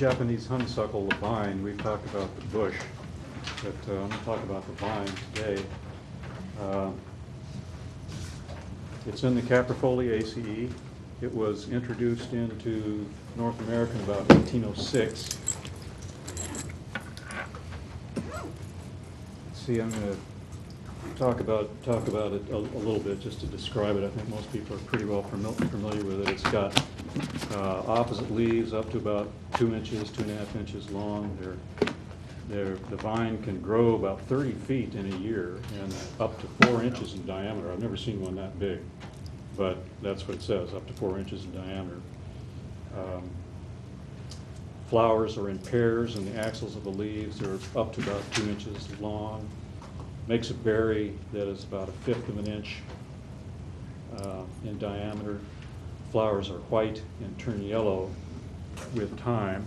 Japanese honeysuckle, the vine. We've talked about the bush, but I'm going to talk about the vine today. It's in the Caprifoliaceae. It was introduced into North America in about 1806. See, I'm going to talk about it a little bit just to describe it. I think most people are pretty well familiar with it. It's got opposite leaves up to about 2 inches, 2.5 inches long. The vine can grow about 30 feet in a year and up to 4 inches in diameter. I've never seen one that big, but that's what it says, up to 4 inches in diameter. Flowers are in pairs, and the axils of the leaves are up to about 2 inches long. Makes a berry that is about 1/5 of an inch in diameter. Flowers are white and turn yellow with time.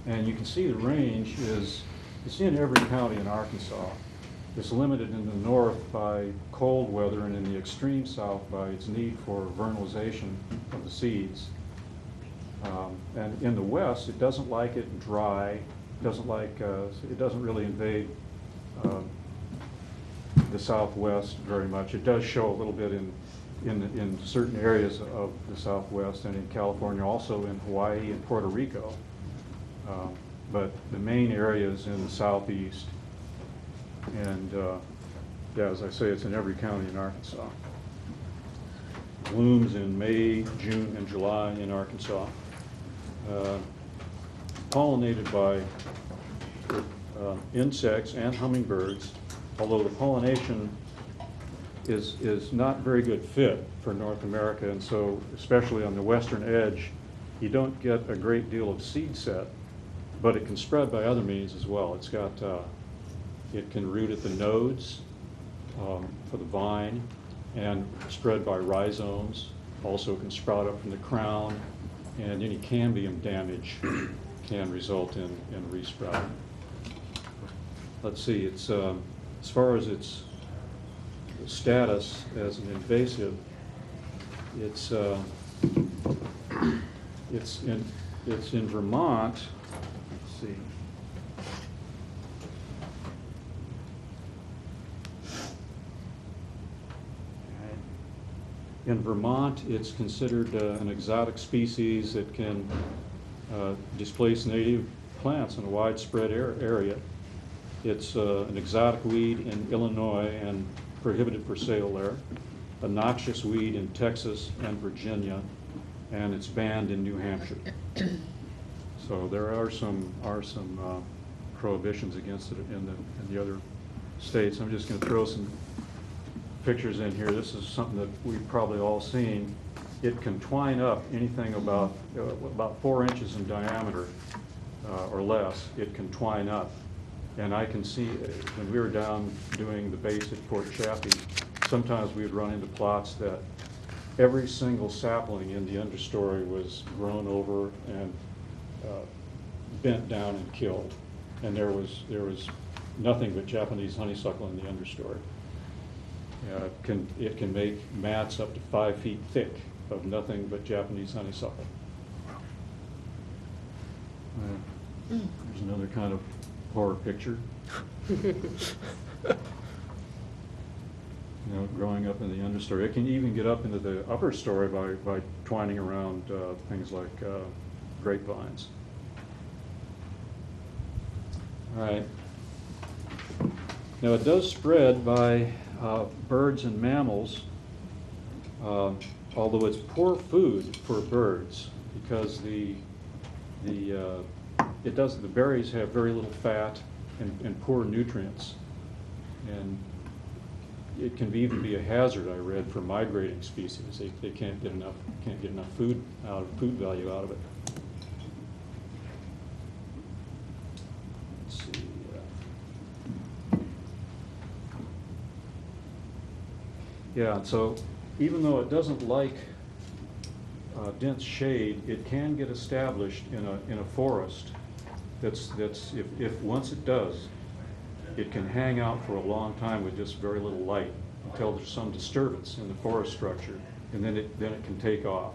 And you can see the range is, it's in every county in Arkansas. It's limited in the north by cold weather, and in the extreme south by its need for vernalization of the seeds. And in the west, it doesn't like it dry. It doesn't really invade the southwest very much. It does show a little bit in certain areas of the southwest and in California, also in Hawaii and Puerto Rico. But the main area is in the southeast. And yeah, as I say, it's in every county in Arkansas. Blooms in May, June, and July in Arkansas. Pollinated by insects and hummingbirds, although the pollination is not very good fit for North America, and so especially on the western edge, you don't get a great deal of seed set, but it can spread by other means as well. It's got, it can root at the nodes for the vine and spread by rhizomes. Also can sprout up from the crown, and any cambium damage can result in resprouting. Let's see, it's as far as its status as an invasive, it's in Vermont. Let's see. In Vermont, it's considered an exotic species that can displace native plants in a widespread area. It's an exotic weed in Illinois and prohibited for sale there, a noxious weed in Texas and Virginia, and it's banned in New Hampshire. So there are some prohibitions against it in the other states. I'm just going to throw some pictures in here. This is something that we've probably all seen. It can twine up anything about 4 inches in diameter or less. It can twine up. And I can see when we were down doing the base at Fort Chaffee, sometimes we would run into plots that every single sapling in the understory was grown over and bent down and killed. And there was nothing but Japanese honeysuckle in the understory. It can make mats up to 5 feet thick of nothing but Japanese honeysuckle. There's another kind of horror picture. Growing up in the understory. It can even get up into the upper story by twining around things like grapevines. All right. Now it does spread by birds and mammals, although it's poor food for birds because the berries have very little fat and poor nutrients, and it can even be a hazard, I read, for migrating species. They can't get enough food value out of it. Let's see. Yeah, so even though it doesn't like dense shade, it can get established in a forest. That's if once it does, it can hang out for a long time with just very little light until there's some disturbance in the forest structure, and then it can take off.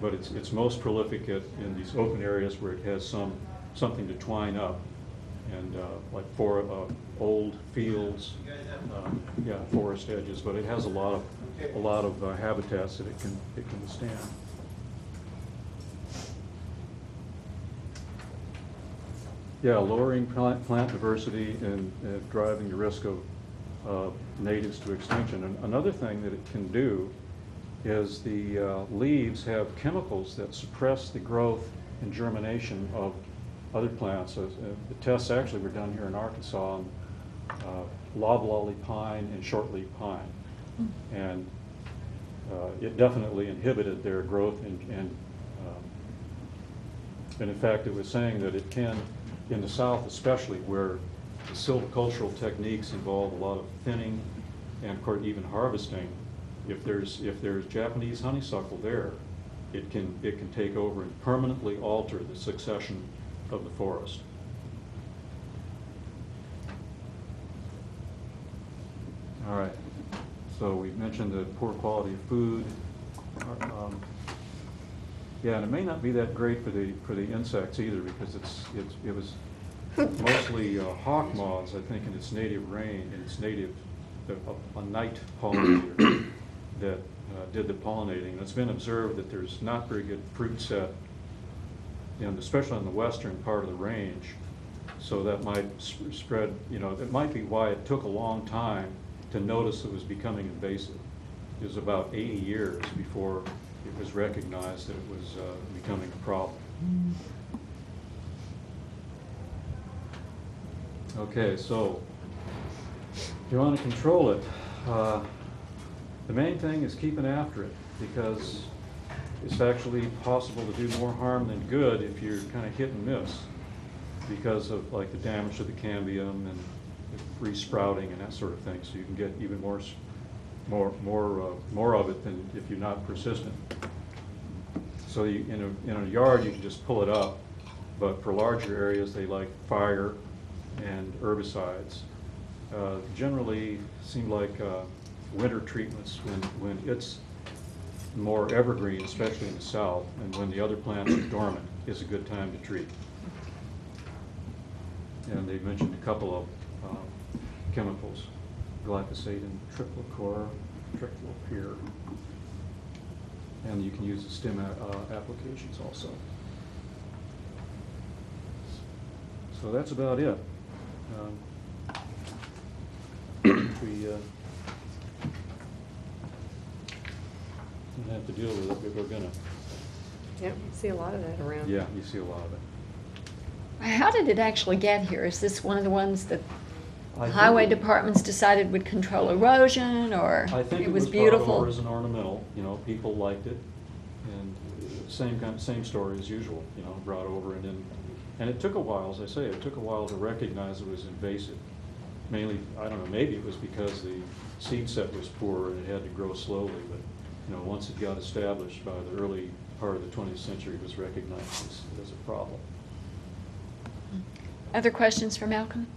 but it's most prolific in these open areas where it has something to twine up, and like for old fields, yeah, forest edges. But it has a lot of habitats that it can withstand. Yeah, lowering plant diversity and driving the risk of natives to extinction. And another thing that it can do is the leaves have chemicals that suppress the growth and germination of other plants. So, the tests actually were done here in Arkansas on loblolly pine and shortleaf pine. And it definitely inhibited their growth, and in fact it was saying that it can, in the South especially, where the silvicultural techniques involve a lot of thinning and of course even harvesting, if there's Japanese honeysuckle there, it can take over and permanently alter the succession of the forest. All right, so we mentioned the poor quality of food. Yeah, and it may not be that great for the insects either, because it was mostly hawk moths, I think, in its native range, in its native a night pollinator that did the pollinating. And it's been observed that there's not very good fruit set, and especially in the western part of the range. So that might spread. It might be why it took a long time to notice it was becoming invasive. It was about 80 years before it was recognized that it was becoming a problem. Okay, so if you want to control it, the main thing is keeping after it, because it's actually possible to do more harm than good if you're kind of hit and miss, because of like the damage to the cambium and the resprouting and that sort of thing. So you can get even more of it than if you're not persistent. So in a yard you can just pull it up, but for larger areas they like fire and herbicides. Generally seem like winter treatments when it's more evergreen, especially in the south, and when the other plants are dormant, is a good time to treat. And they mentioned a couple of chemicals, glyphosate and triclopyr. And you can use the stem applications also. So that's about it. We don't have to deal with it, but we're gonna. Yep, you see a lot of that around. Yeah, you see a lot of it. How did it actually get here? Is this one of the ones that I think highway it- departments decided would control erosion, or I think it was brought beautiful? over as an ornamental. People liked it, and same story as usual. Brought over, and it took a while, as I say, it took a while to recognize it was invasive. Mainly, I don't know, maybe it was because the seed set was poor and it had to grow slowly, but once it got established by the early part of the 20th century, it was recognized as a problem. Other questions for Malcolm?